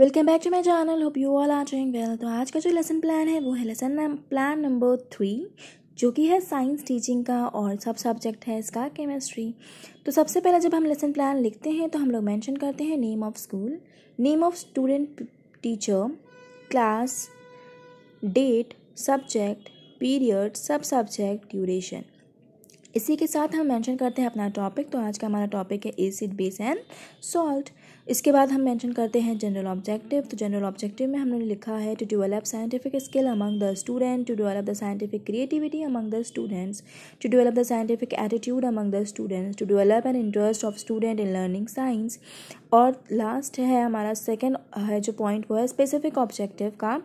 Welcome back to my channel. Hope you all are doing well. तो आज का जो लेसन प्लान है वो है लेसन प्लान नंबर 3, जो कि है साइंस टीचिंग का और सब सब्जेक्ट है इसका केमिस्ट्री। तो सबसे पहले जब हम लेसन प्लान लिखते हैं तो हम लोग मेंशन करते हैं name of school, name of student teacher, class, date, subject, period, सब सब्जेक्ट, ड्यूरेशन। इसी के साथ हम मेंशन करते हैं अपना टॉपिक। तो आज का हमारा टॉपिक है एसिड बेस एंड सॉल्ट। इसके बाद हम मेंशन करते हैं जनरल ऑब्जेक्टिव। तो जनरल ऑब्जेक्टिव में हमने लिखा है to develop scientific skill among the student, to develop the scientific creativity among the students, to develop the scientific attitude among the students, to develop an interest of student in learning science. और last है हमारा second है जो point वो है specific objective का।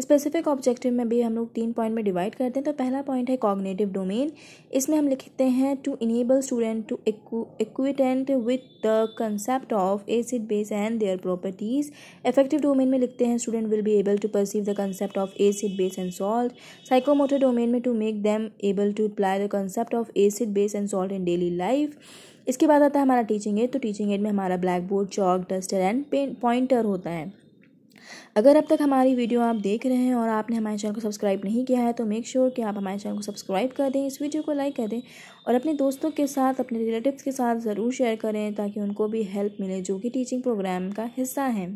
Specific objective में भी हम लोग 3 पॉइंट में डिवाइड करते हैं। तो पहला पॉइंट है कॉग्निटिव डोमेन। इसमें हम लिखते हैं to enable student to acquaint with the concept of acid base and their properties. Effective domain में लिखते हैं student will be able to perceive the concept of acid base and salt. Psychomotor domain में to make them able to apply the concept of acid base and salt in daily life. इसके बाद आता है हमारा teaching aid. तो teaching aid में हमारा black board, chalk, duster and pen pointer होता है। अगर अब तक हमारी वीडियो आप देख रहे हैं और आपने हमारे चैनल को सब्सक्राइब नहीं किया है तो मेक श्योर कि आप हमारे चैनल को सब्सक्राइब कर दें, इस वीडियो को लाइक कर दें और अपने दोस्तों के साथ, अपने रिलेटिव्स के साथ ज़रूर शेयर करें ताकि उनको भी हेल्प मिले जो कि टीचिंग प्रोग्राम का हिस्सा है।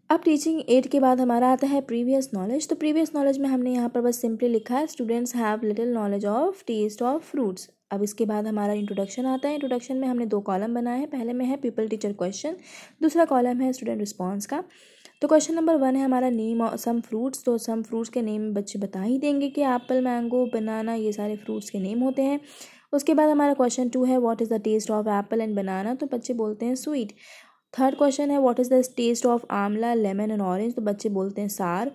अब टीचिंग एड के बाद हमारा आता है प्रीवियस नॉलेज। तो प्रीवियस नॉलेज में हमने यहाँ पर बस सिंपली लिखा है students have little knowledge of taste of fruits. अब इसके बाद हमारा इंट्रोडक्शन आता है। इंट्रोडक्शन में हमने 2 कॉलम बनाए हैं। पहले में है पीपल टीचर क्वेश्चन, दूसरा कॉलम है स्टूडेंट रिस्पॉन्स का। तो क्वेश्चन नंबर 1 है हमारा नेम सम फ्रूट्स। तो सम फ्रूट्स के नेम बच्चे बता ही देंगे कि एप्पल, मैंगो, बनाना, ये सारे फ्रूट्स के नेम होते हैं। उसके बाद हमारा क्वेश्चन 2 है what is the taste of apple and banana. तो बच्चे बोलते हैं स्वीट। थर्ड क्वेश्चन है what is the taste of amla, lemon and orange. तो बच्चे बोलते हैं सार।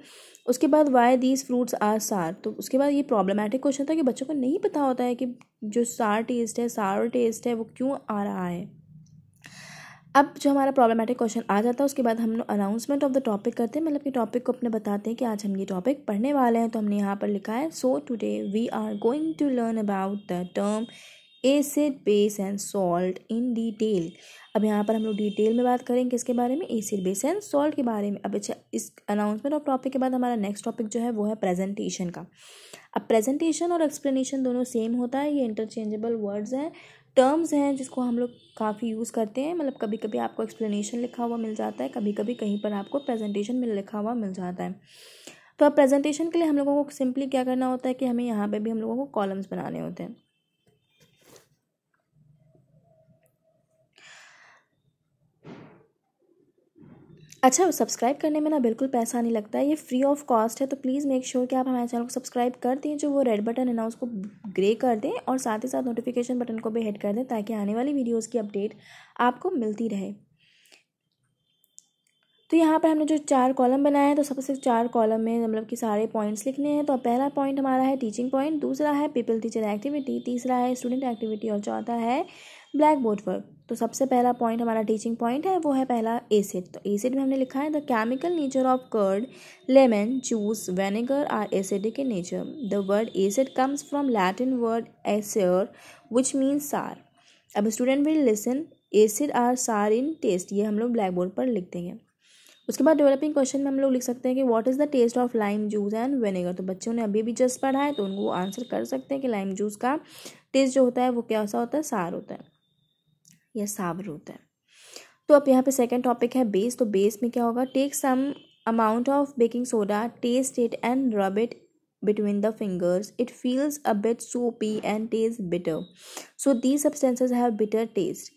उसके बाद वाई दीज फ्रूट्स आर सार। तो उसके बाद ये प्रॉब्लमेटिक क्वेश्चन था कि बच्चों को नहीं पता होता है कि जो सार टेस्ट है वो क्यों आ रहा है। अब जो हमारा प्रॉब्लमेटिक क्वेश्चन आ जाता है उसके बाद हम लोग अनाउंसमेंट ऑफ द टॉपिक करते हैं, मतलब कि टॉपिक को अपने बताते हैं कि आज हम ये टॉपिक पढ़ने वाले हैं। तो हमने यहाँ पर लिखा है so today we are going to learn about the term acid base and salt in detail. अब यहाँ पर हम लोग डिटेल में बात करेंगे किसके बारे में, एसिड बेस एंड सॉल्ट के बारे में। अब अच्छा, इस अनाउंसमेंट ऑफ टॉपिक के बाद हमारा नेक्स्ट टॉपिक जो है वो है प्रेजेंटेशन का। अब प्रेजेंटेशन और एक्सप्लेनेशन दोनों सेम होता है, ये इंटरचेंजेबल वर्ड्स हैं, टर्म्स हैं जिसको हम लोग काफ़ी यूज़ करते हैं। मतलब कभी कभी आपको एक्सप्लेनेशन लिखा हुआ मिल जाता है, कभी कभी कहीं पर आपको प्रेजेंटेशन में लिखा हुआ मिल जाता है। तो अब प्रेजेंटेशन के लिए हम लोगों को सिंपली क्या करना होता है कि हमें यहाँ पे भी हम लोगों को कॉलम्स बनाने होते हैं। अच्छा, सब्सक्राइब करने में ना बिल्कुल पैसा नहीं लगता है, ये फ्री ऑफ कॉस्ट है। तो प्लीज़ मेक श्योर कि आप हमारे चैनल को सब्सक्राइब कर दें, जो वो रेड बटन है ना उसको ग्रे कर दें और साथ ही साथ नोटिफिकेशन बटन को भी हिट कर दें ताकि आने वाली वीडियोस की अपडेट आपको मिलती रहे। तो यहाँ पर हमने जो 4 कॉलम बनाए हैं तो सबसे 4 कॉलम में मतलब कि सारे पॉइंट्स लिखने हैं। तो पहला पॉइंट हमारा है टीचिंग पॉइंट, दूसरा है पीपल टीचर एक्टिविटी, तीसरा है स्टूडेंट एक्टिविटी और चौथा है ब्लैक बोर्ड वर्क। तो सबसे पहला पॉइंट हमारा टीचिंग पॉइंट है, वो है पहला एसिड। तो एसिड में हमने लिखा है the chemical nature of curd, lemon juice, vinegar are acidic in nature. The word acid comes from Latin word acere which means sour. अब student will listen acid are sour in test, ये हम लोग black board पर लिख देंगे। उसके बाद developing question में हम लोग लिख सकते हैं कि what is the taste of lime juice and vinegar. तो बच्चों ने अभी जस्ट पढ़ा है तो उनको वो आंसर कर सकते हैं कि लाइम जूस का टेस्ट जो होता है वो कैसा होता है, सार होता है या सावर होता है। तो अब यहाँ पे सेकंड टॉपिक है बेस। तो बेस में क्या होगा, take some amount of baking soda, taste it and rub it between the fingers. It feels a bit soapy and tastes bitter. So these substances have bitter taste.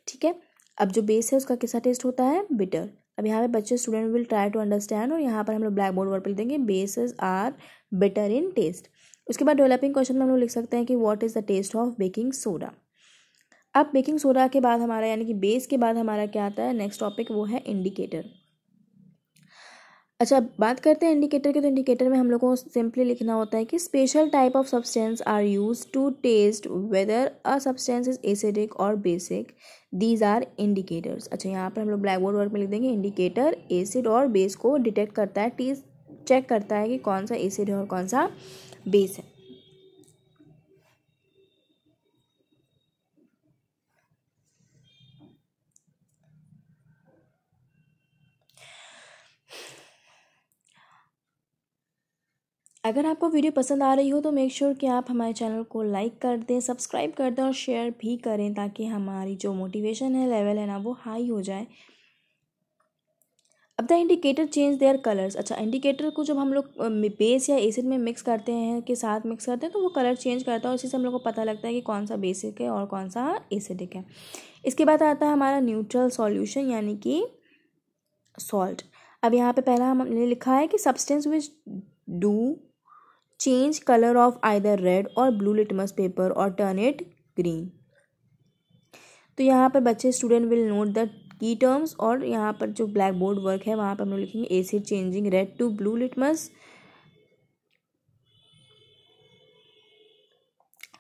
ठीक है, अब जो base है उसका कैसा टेस्ट होता है, बिटर। अब यहाँ पे बच्चे student will try to understand और यहाँ पर हम लोग ब्लैक बोर्ड वर्ड पर लिख देंगे bases are bitter in taste. उसके बाद डेवलपिंग क्वेश्चन में हम लोग लिख सकते हैं कि what is the taste of baking soda. अब बेकिंग सोडा के बाद हमारा यानी कि बेस के बाद हमारा क्या आता है, नेक्स्ट टॉपिक वो है इंडिकेटर। अच्छा, बात करते हैं इंडिकेटर के। तो इंडिकेटर में हम लोग को सिंपली लिखना होता है कि special type of substance are use to test whether a substance is acidic और बेसिक, दीज आर इंडिकेटर्स। अच्छा, यहाँ पर हम लोग ब्लैक बोर्ड वर्ड में लिख देंगे इंडिकेटर एसिड और बेस को डिटेक्ट करता है, टेस्ट चेक करता है कि कौन सा एसिड है और कौन सा बेस है। अगर आपको वीडियो पसंद आ रही हो तो मेक श्योर कि आप हमारे चैनल को लाइक कर दें, सब्सक्राइब कर दें और शेयर भी करें, ताकि हमारी जो मोटिवेशन है, लेवल है ना, वो हाई हो जाए। अब the indicator change their colours. अच्छा, इंडिकेटर को जब हम लोग बेस या एसिड में मिक्स करते हैं, के साथ मिक्स करते हैं, तो वो कलर चेंज करता है। उसी से हम लोग को पता लगता है कि कौन सा बेसिक है और कौन सा एसिडिक है। इसके बाद आता है हमारा न्यूट्रल सॉल्यूशन, यानी कि सॉल्ट। अब यहाँ पे पहला हमने लिखा है कि substance which do change colour of either red और ब्लू लिटमस पेपर और टर्न इट ग्रीन। तो यहाँ पर बच्चे student will note the key terms, और यहाँ पर जो ब्लैक बोर्ड वर्क है वहाँ पर हम लोग लिखेंगे acid changing red to blue litmus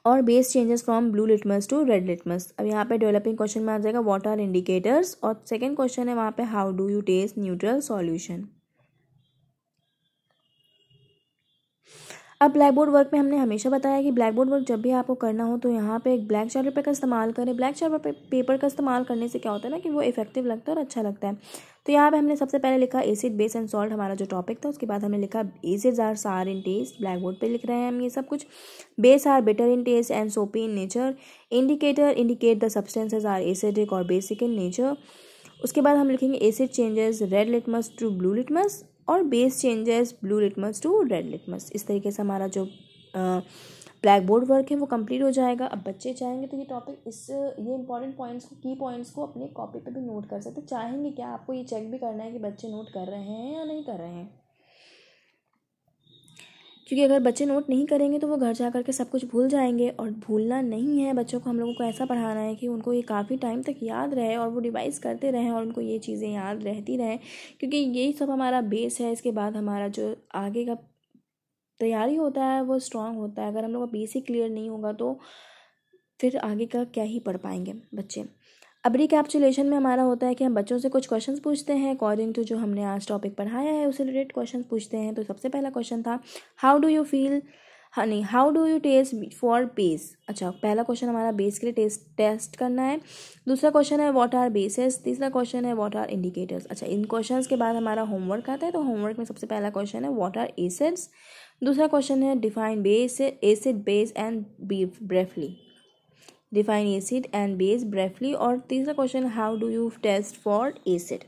और base changes from blue litmus to red litmus. अब यहाँ पे डेवलपिंग क्वेश्चन में आ जाएगा व्हाट आर इंडिकेटर्स, और सेकंड क्वेश्चन है वहाँ पे how do you test neutral solution. अब ब्लैक बोर्ड वर्क में हमने हमेशा बताया कि ब्लैक बोर्ड वर्क जब भी आपको करना हो तो यहाँ पे एक ब्लैक चार्ट पेपर का इस्तेमाल करें। ब्लैक चार्ट पेपर का इस्तेमाल करने से क्या होता है ना कि वो इफेक्टिव लगता है और अच्छा लगता है। तो यहाँ पे हमने सबसे पहले लिखा एसिड बेस एंड सॉल्ट, हमारा जो टॉपिक था। उसके बाद हमने लिखा acids are sour in test, black board पे लिख रहे हैं हम ये सब कुछ। Base are bitter in taste and soapy in nature. Indicator indicate the substances are acidic और बेसिक इन नेचर। उसके बाद हम लिखेंगे acid changes red litmus to blue litmus और base changes blue litmus to red litmus. इस तरीके से हमारा जो ब्लैक बोर्ड वर्क है वो कंप्लीट हो जाएगा। अब बच्चे चाहेंगे तो ये टॉपिक ये इंपॉर्टेंट पॉइंट्स को, की पॉइंट्स को अपने कॉपी पे भी नोट कर सकते। चाहेंगे क्या, आपको ये चेक भी करना है कि बच्चे नोट कर रहे हैं या नहीं कर रहे हैं, क्योंकि अगर बच्चे नोट नहीं करेंगे तो वो घर जा कर के सब कुछ भूल जाएंगे। और भूलना नहीं है, बच्चों को हम लोगों को ऐसा पढ़ाना है कि उनको ये काफ़ी टाइम तक याद रहे और वो रिवाइज़ करते रहें और उनको ये चीज़ें याद रहती रहें, क्योंकि यही सब हमारा बेस है। इसके बाद हमारा जो आगे का तैयारी होता है वो स्ट्रांग होता है। अगर हम लोग का बेसिक क्लियर नहीं होगा तो फिर आगे का क्या ही पढ़ पाएंगे बच्चे। अब रिकैप्चुलेशन में हमारा होता है कि हम बच्चों से कुछ क्वेश्चंस पूछते हैं अकॉर्डिंग टू जो हमने आज टॉपिक पढ़ाया है, उससे रिलेटेड क्वेश्चंस पूछते हैं। तो सबसे पहला क्वेश्चन था how do you feel honey, how do you test for base. अच्छा, पहला क्वेश्चन हमारा बेस के लिए टेस्ट करना है। दूसरा क्वेश्चन है व्हाट आर बेसेस। तीसरा क्वेश्चन है व्हाट आर इंडिकेटर्स। अच्छा, इन क्वेश्चंस के बाद हमारा होमवर्क आता है। तो होमवर्क में सबसे पहला क्वेश्चन है व्हाट आर एसिड्स। दूसरा क्वेश्चन है define base acid base and briefly, define acid and base briefly. और तीसरा question how do you test for acid.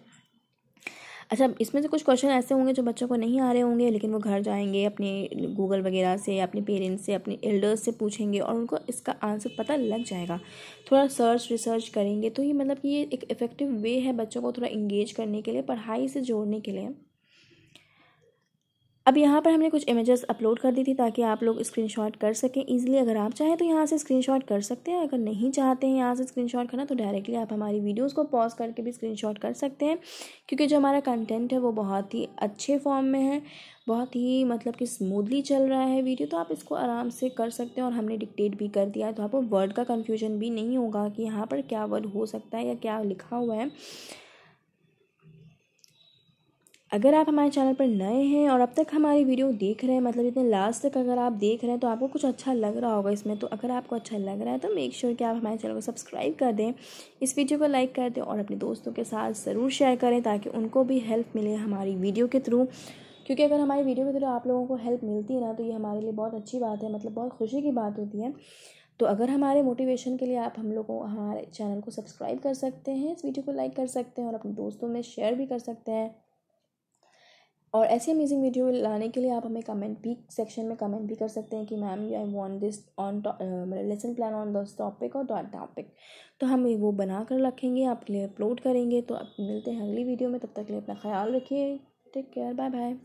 अच्छा, इसमें से कुछ क्वेश्चन ऐसे होंगे जो बच्चों को नहीं आ रहे होंगे, लेकिन वो घर जाएंगे अपने गूगल वगैरह से, अपने पेरेंट्स से, अपने एल्डर्स से पूछेंगे और उनको इसका आंसर पता लग जाएगा। थोड़ा रिसर्च करेंगे तो ये मतलब कि ये एक इफ़ेक्टिव वे है बच्चों को थोड़ा इंगेज करने के लिए, पढ़ाई से जोड़ने के लिए। अब यहाँ पर हमने कुछ इमेजेस अपलोड कर दी थी ताकि आप लोग स्क्रीनशॉट कर सकें ईजिली। अगर आप चाहें तो यहाँ से स्क्रीनशॉट कर सकते हैं, अगर नहीं चाहते हैं यहाँ से स्क्रीनशॉट करना तो डायरेक्टली आप हमारी वीडियोस को पॉज करके भी स्क्रीनशॉट कर सकते हैं, क्योंकि जो हमारा कंटेंट है वो बहुत ही अच्छे फॉर्म में है, बहुत ही मतलब कि स्मूथली चल रहा है वीडियो। तो आप इसको आराम से कर सकते हैं और हमने डिक्टेट भी कर दिया है, तो आपको वर्ड का कन्फ्यूजन भी नहीं होगा कि यहाँ पर क्या वर्ड हो सकता है या क्या लिखा हुआ है। अगर आप हमारे चैनल पर नए हैं और अब तक हमारी वीडियो देख रहे हैं, मतलब इतने लास्ट तक अगर आप देख रहे हैं तो आपको कुछ अच्छा लग रहा होगा इसमें। तो अगर आपको अच्छा लग रहा है तो मेक श्योर कि आप हमारे चैनल को सब्सक्राइब कर दें, इस वीडियो को लाइक कर दें और अपने दोस्तों के साथ ज़रूर शेयर करें ताकि उनको भी हेल्प मिले हमारी वीडियो के थ्रू। क्योंकि अगर हमारी वीडियो के थ्रू आप लोगों को हेल्प मिलती है ना तो ये हमारे लिए बहुत अच्छी बात है, मतलब बहुत खुशी की बात होती है। तो अगर हमारे मोटिवेशन के लिए आप हम लोगों हमारे चैनल को सब्सक्राइब कर सकते हैं, इस वीडियो को लाइक कर सकते हैं और अपने दोस्तों में शेयर भी कर सकते हैं। और ऐसी अमेजिंग वीडियो लाने के लिए आप हमें कमेंट भी सेक्शन में कमेंट भी कर सकते हैं कि ma'am I want this on lesson plan on this topic और डॉट टॉपिक। तो हम वो बना कर रखेंगे, आपके लिए अपलोड करेंगे। तो अब मिलते हैं अगली वीडियो में, तब तक के लिए अपना ख्याल रखिए। Take care, bye bye.